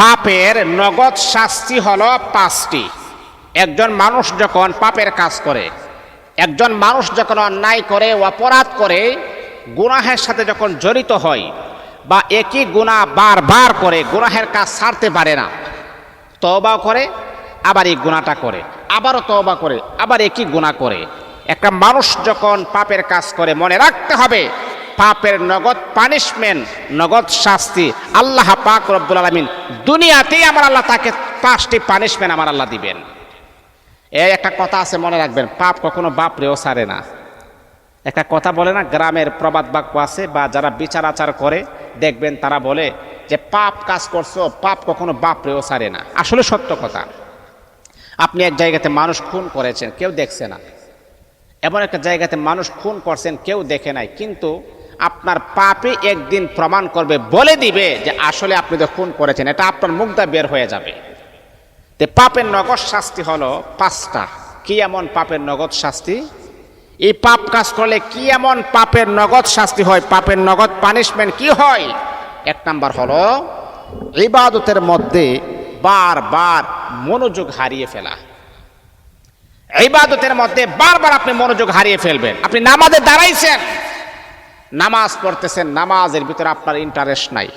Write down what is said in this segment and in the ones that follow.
পাপের নগদ শাস্তি হলো 5টি। একজন মানুষ যখন পাপের কাজ করে, একজন মানুষ যখন অন্যায় করে, অপরাধ করে, গুনাহের সাথে যখন জড়িত হয় বা একই গুনাহ বারবার করে, গুনাহের কাজ ছাড়তে পারে না, তওবা করে আবার এই গুনাহটা করে, আবারও তওবা করে, আবার একই গুনাহ করে। একটা মানুষ যখন পাপের কাজ করে, মনে রাখতে হবে পাপের নগদ পানিশমেন্ট, নগদ শাস্তি আল্লাহ পাক রব্বুল আলামিন দুনিয়াতেই আমার আল্লাহ তাকে 5টি পানিশমেন্ট আমার আল্লাহ দিবেন। এই একটা কথা আছে, মনে রাখবেন, পাপ কখনো বাপরেও ছাড়ে না। একটা কথা বলে না, গ্রামের প্রবাদ বাক্য আছে, বা যারা বিচার আচার করে দেখবেন তারা বলে যে পাপ কাজ করছো, পাপ কখনো বাপরেও ছাড়ে না। আসলে সত্য কথা। আপনি এক জায়গাতে মানুষ খুন করেছেন, কেউ দেখছে না। এমন একটা জায়গাতে মানুষ খুন করছেন, কেউ দেখে নাই, কিন্তু আপনার পাপে একদিন প্রমাণ করবে, বলে দিবে যে আসলে আপনি তো খুন করেছেন, এটা আপনার মুখ দিয়ে বের হয়ে যাবে। তো পাপের নগদ শাস্তি হলো 5টা। কি এমন পাপের নগদ শাস্তি? এই পাপ কাজ করলে কি এমন পাপের নগদ শাস্তি হয়, পাপের নগদ পানিশমেন্ট কি হয়? 1 নাম্বার হলো ইবাদতের মধ্যে বারবার মনোযোগ হারিয়ে ফেলা। ইবাদতের মধ্যে বারবার আপনি মনোযোগ হারিয়ে ফেলবেন। আপনি নামাজে দাঁড়াইছেন, নামাজ পড়তেছেন, নামাজের ভিতরে আপনার ইন্টারেস্ট নাই,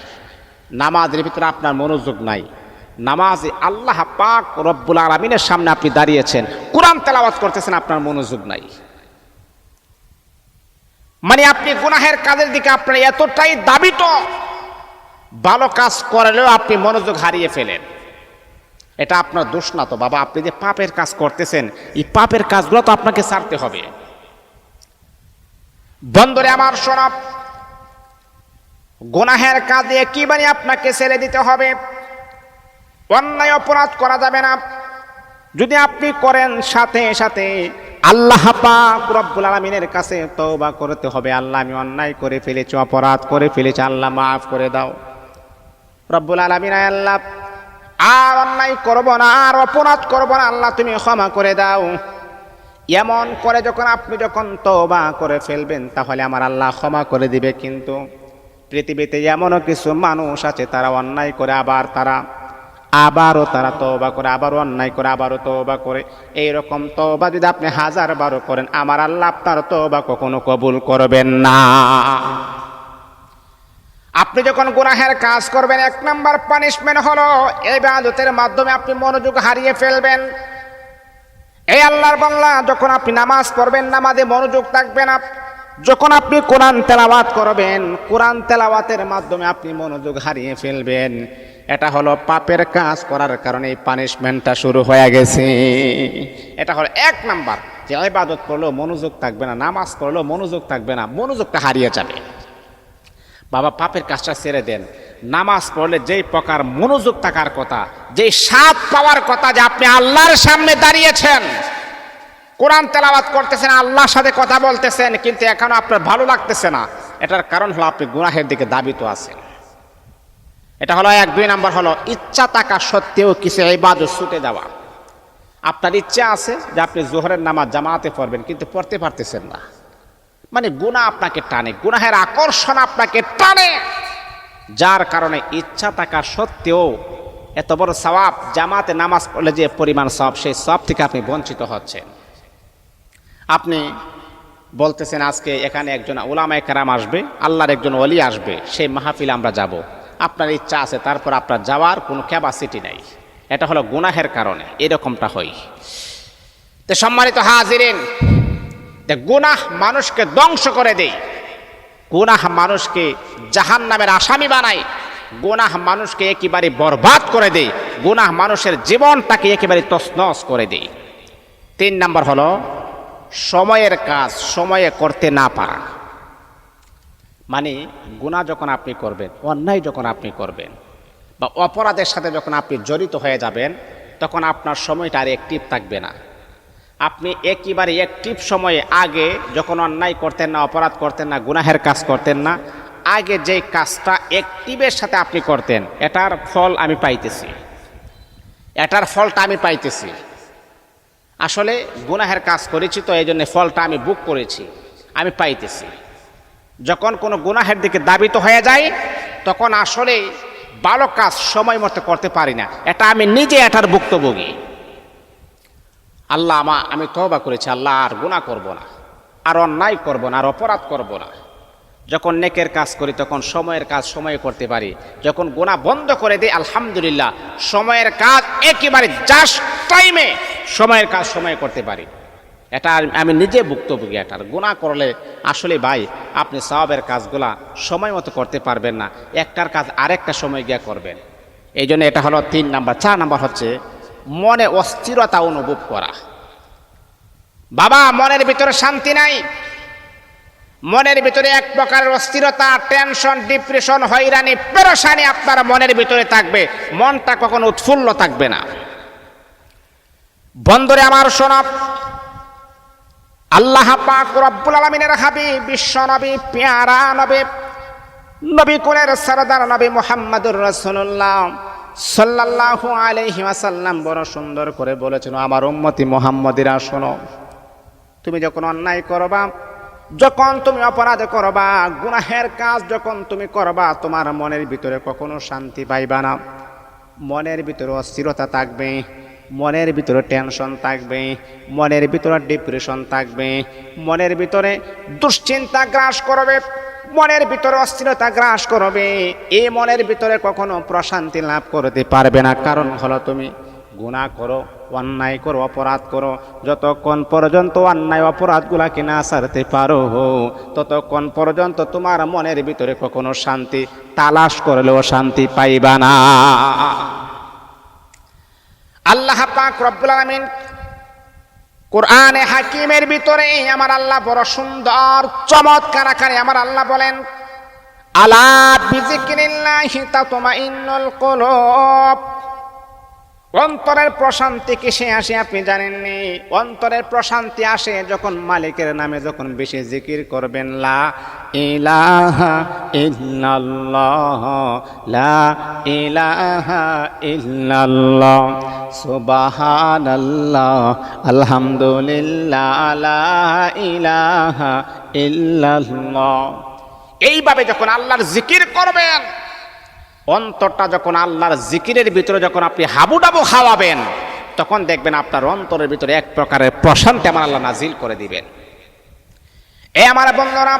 নামাজের ভিতরে আপনার মনোযোগ নাই। নামাজে আল্লাহ পাক রব্বুল আলামিনের সামনে আপনি দাঁড়িয়েছেন, কোরআন তেলাওয়াত করতেছেন, আপনার মনোযোগ নাই। মানে আপনি গুনাহের কাজের দিকে আপনার এতটাই দাবিত, ভালো কাজ করলেও আপনি মনোযোগ হারিয়ে ফেলেন। এটা আপনার দোষ না তো বাবা, আপনি যে পাপের কাজ করতেছেন, এই পাপের কাজগুলো তো আপনাকে ছাড়তে হবে। বন্ধুরে আমার শোনো, গুনাহের কাজে একেবারে আপনাকে ছেড়ে দিতে হবে। অন্যায় অপরাধ করা যাবে না। যদি আপনি করেন, সাথে সাথে আল্লাহ পাক রব্বুল আলামিনের কাছে তওবা করতে হবে। আল্লাহ, আমি অন্যায় করে ফেলেছি, অপরাধ করে ফেলেছি, আল্লাহ মাফ করে দাও। রব্বুল আলামিন, আল্লাহ আর অন্যায় করব না, আর অপরাধ করব না, আল্লাহ তুমি ক্ষমা করে দাও। এমন করে আপনি যখন তওবা করে ফেলবেন, তাহলে আমার আল্লাহ ক্ষমা করে দিবে। কিন্তু পৃথিবীতে এমনও কিছু মানুষ আছে, তারা অন্যায় করে আবারও তারা তওবা করে, আবারও অন্যায় করে, আবারও তওবা করে। এইরকম তওবা যদি আপনি 1000 বার করেন, আমার আল্লাহ আপনার তওবা কখনো কবুল করবেন না। আপনি যখন গুনাহের কাজ করবেন, 1 নাম্বার পানিশমেন্ট হলো ইবাদতের মাধ্যমে আপনি মনোযোগ হারিয়ে ফেলবেন। এই আল্লাহর বান্দা, যখন আপনি নামাজ পড়বেন, নামাজে মনোযোগ থাকবে না। যখন আপনি কোরআন তেলাওয়াত করবেন, কোরআন তেলাওয়াতের মাধ্যমে আপনি মনোযোগ হারিয়ে ফেলবেন। এটা হলো পাপের কাজ করার কারণে এই পানিশমেন্টটা শুরু হয়ে গেছে। এটা হলো 1 নাম্বার, যে ইবাদত করলেও মনোযোগ থাকবে না, নামাজ পড়লেও মনোযোগ থাকবে না, মনোযোগটা হারিয়ে যাবে। বাবা, পাপের কাজটা ছেড়ে দেন। নামাজ পড়লে যেই প্রকার মনোযোগ থাকার কথা, যেই স্বাদ পাওয়ার কথা, যে আপনি আল্লাহর সামনে দাঁড়িয়েছেন, কোরআন তেলাওয়াত করতেছেন, আল্লাহর সাথে কথা বলতেছেন, কিন্তু এখনো আপনার ভালো লাগতেছে না, এটার কারণ হলো আপনি গুনাহের দিকে দাবিত আছেন। এটা হলো 1। 2 নাম্বার হলো ইচ্ছা থাকা সত্ত্বেও কিছু ইবাদত ছুটে যাওয়া। আপনার ইচ্ছা আছে যে আপনি জোহরের নামাজ জামাতে পড়বেন, কিন্তু পড়তে পারতেছেন না। মানে গুনাহ আপনাকে টানে, গুনাহের আকর্ষণ আপনাকে টানে, যার কারণে ইচ্ছা থাকা সত্ত্বেও এত বড় সওয়াব, জামাতে নামাজ পড়লে যে পরিমাণ সওয়াব, সেই সওয়াব থেকে আপনি বঞ্চিত হচ্ছেন। আপনি বলতেছেন আজকে এখানে একজন উলামায়ে কেরাম আসবে, আল্লাহর একজন ওলি আসবে, সেই মাহফিলে আমরা যাব। আপনার ইচ্ছা আছে, তারপর আপনার যাওয়ার কোনো ক্যাপাসিটি নাই। এটা হলো গুনাহের কারণে এরকমটা হয়। তো সম্মানিত হাজিরিন, গুনাহ মানুষকে ধ্বংস করে দেয়, গুনাহ মানুষকে জাহান্নামের আসামি বানায়, গুনাহ মানুষকে একেবারে বরবাদ করে দেয়, গুনাহ মানুষের জীবনটাকে একেবারে তছনছ করে দেয়। 3 নাম্বার হলো সময়ের কাজ সময়ে করতে না পারা। মানে গুনাহ যখন আপনি করবেন, অন্যায় যখন আপনি করবেন, বা অপরাধের সাথে যখন আপনি জড়িত হয়ে যাবেন, তখন আপনার সময়টা আর অ্যাক্টিভ থাকবে না। আপনি একেবারে অ্যাক্টিভ সময়ে, আগে যখন অন্যায় করতেন না, অপরাধ করতেন না, গুনাহের কাজ করতেন না, আগে যেই কাজটা অ্যাক্টিভের সাথে আপনি করতেন, এটার ফল আমি পাইতেছি, এটার ফলটা আমি পাইতেছি। আসলে গুনাহের কাজ করেছি তো এই জন্য ফলটা আমি বুক করেছি, আমি পাইতেছি। যখন কোনো গুনাহের দিকে দাবিত হয়ে যায়, তখন আসলে ভালো কাজ সময় মতো করতে পারি না, এটা আমি নিজে এটার ভুক্তভোগী। আল্লাহ আমি তওবা করেছি, আল্লাহ আর গুনাহ করব না, আর অন্যায় করব না, আর অপরাধ করব না। যখন নেকের কাজ করি তখন সময়ের কাজ সময়ে করতে পারি, যখন গুনাহ বন্ধ করে দিই আলহামদুলিল্লাহ সময়ের কাজ একেবারে জাস্ট টাইমে সময়ের কাজ সময়ে করতে পারি। এটা আমি নিজে ভুক্তভোগী। এটার গুনাহ করলে আসলে ভাই আপনি সওয়াবের কাজগুলা সময় মতো করতে পারবেন না, একটার কাজ আরেকটা সময় গিয়ে করবেন। এই জন্য এটা হলো 3 নাম্বার। 4 নাম্বার হচ্ছে মনে অস্থিরতা অনুভব করা। বাবা মনের ভিতরে শান্তি নাই, মনের ভিতরে এক প্রকারের অস্থিরতা, টেনশন, ডিপ্রেশন, হয়রানি, পেরেশানি আপনার মনের ভিতরে থাকবে, মনটা কখনো উৎফুল্ল থাকবে না। বন্ধুরে আমার শোনো, আল্লাহ পাক রব্বুল আলামিনের হাবিব বিশ্ব নবী, পেয়ারা নবী, নবী কুলের সরদার নবী মুহাম্মদুর রাসূলুল্লাহ সাল্লাল্লাহু আলাইহি ওয়াসাল্লাম বড় সুন্দর করে বলেছেন, আমার উম্মতি মুহাম্মাদিরা শোনো, তুমি যখন অন্যায় করবা, যখন তুমি অপরাধ করবা, গুনাহের কাজ যখন তুমি করবা, তোমার মনের ভিতরে কখনো শান্তি পাইবা না, মনের ভিতরে অস্থিরতা থাকবে, মনের ভিতরে টেনশন থাকবে, মনের ভিতরে ডিপ্রেশন থাকবে, মনের ভিতরে দুশ্চিন্তা গ্রাস করবে, মনের ভিতরে অস্থিরতা গ্রাস করবে। এই মনের ভিতরে কখনো প্রশান্তি লাভ করতে পারবে না। কারণ হলো তুমি গুনাহ করো, অন্যায় করো, অপরাধ করো, যতক্ষণ পর্যন্ত অন্যায় অপরাধগুলাকে না ছাড়তে পারো ততক্ষণ পর্যন্ত তোমার মনের ভিতরে কখনো শান্তি তালাশ করলেও শান্তি পাইবা না। আল্লাহ পাক রব্বুল আলামিন কোরআনে হাকিমের ভিতরে আমার আল্লাহ বড় সুন্দর চমৎকার আকারে আমার আল্লাহ বলেন, আলা বিযিকরিল্লাহি তাতমাইন্নুল কুলুব। অন্তরের প্রশান্তি কিসে আসে আপনি জানেননি? অন্তরের প্রশান্তি আসে যখন মালিকের নামে যখন বেশি জিকির করবেন, লা ইলাহা ইল্লাল্লাহ, লা ইলাহা ইল্লাল্লাহ, সুবহানাল্লাহ, আলহামদুলিল্লাহ, লা ইলাহা ইল্লাল্লাহ। এইভাবে যখন আল্লাহর জিকির করবেন, অন্তরটা যখন আল্লাহর জিকিরের ভিতরে যখন আপনি হাবুডাবু খাওয়াবেন, তখন দেখবেন আপনার অন্তরের ভিতরে এক প্রকারের প্রশান্তি আমার আল্লাহ নাজিল করে দিবেন। আমার বন্ধুরা,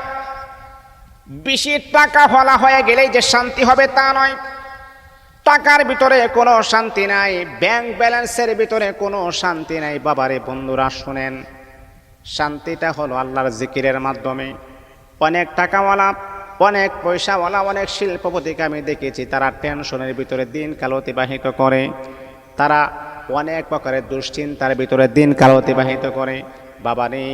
বেশি টাকা হলা হয়ে গেলেই যে শান্তি হবে তা নয়। টাকার ভিতরে কোনো শান্তি নাই, ব্যাংক ব্যালেন্সের ভিতরে কোনো শান্তি নাই। বাবারে বন্ধুরা শুনেন, শান্তিটা হলো আল্লাহর জিকিরের মাধ্যমে। অনেক টাকাওয়ালা, অনেক পয়সাওয়ালা, অনেক শিল্পপতিকে আমি দেখেছি, তারা টেনশনের ভিতরে দিনকাল অতিবাহিত করে, তারা অনেক প্রকারের দুশ্চিন্তার ভিতরে দিনকাল অতিবাহিত করে। বাবা রে,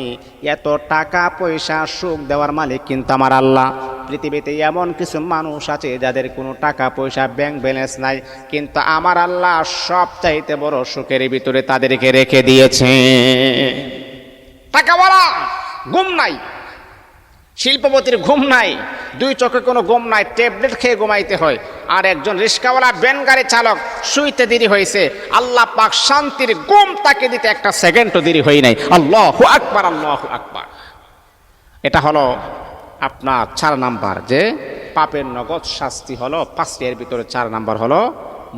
এত টাকা পয়সা সুখ দেওয়ার মালিক কিন্তু আমার আল্লাহ। পৃথিবীতে এমন কিছু মানুষ আছে যাদের কোনো টাকা পয়সা ব্যাংক ব্যালেন্স নাই, কিন্তু আমার আল্লাহ সব চাইতে বড় সুখের ভিতরে তাদেরকে রেখে দিয়েছে। টাকাওয়ালা ঘুম নাই, শিল্পপতির ঘুম নাই, দুই চোখে কোনো ঘুম নাই, ট্যাবলেট খেয়ে ঘুমাইতে হয়। আর একজন রিক্সাওয়ালা, ভ্যান গাড়ি চালক, শুইতে দেরি হয়েছে, আল্লাহ পাক শান্তির ঘুম তাকে দিতে একটা সেকেন্ডও দেরি হয় নাই। আল্লাহু আকবার, আল্লাহু আকবার। এটা হলো আপনার 4 নাম্বার, যে পাপের নগদ শাস্তি হলো 5টি, এর ভিতরে 4 নাম্বার হলো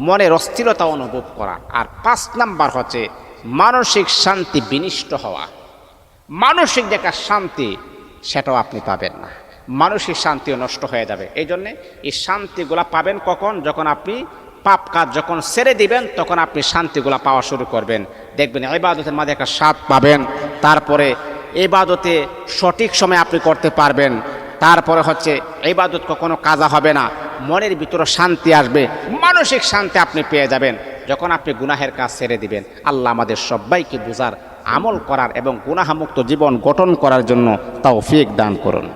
মনের অস্থিরতা অনুভব করা। আর 5 নাম্বার হচ্ছে মানসিক শান্তি বিনষ্ট হওয়া। মানসিক যে একটা শান্তি, সেটাও আপনি পাবেন না, মানসিক শান্তিও নষ্ট হয়ে যাবে। এই জন্যে এই শান্তিগুলা পাবেন কখন? যখন আপনি পাপ কাজ যখন ছেড়ে দিবেন, তখন আপনি শান্তিগুলা পাওয়া শুরু করবেন। দেখবেন ইবাদতের মাঝে একটা স্বাদ পাবেন, তারপরে ইবাদতে সঠিক সময় আপনি করতে পারবেন, তারপরে হচ্ছে ইবাদত কখনো কাজা হবে না, মনের ভিতরে শান্তি আসবে, মানসিক শান্তি আপনি পেয়ে যাবেন যখন আপনি গুনাহের কাজ ছেড়ে দিবেন। আল্লাহ আমাদের সবাইকে বুঝার, আমল করার এবং গুনাহমুক্ত জীবন গঠন করার জন্য তৌফিক দান করুন।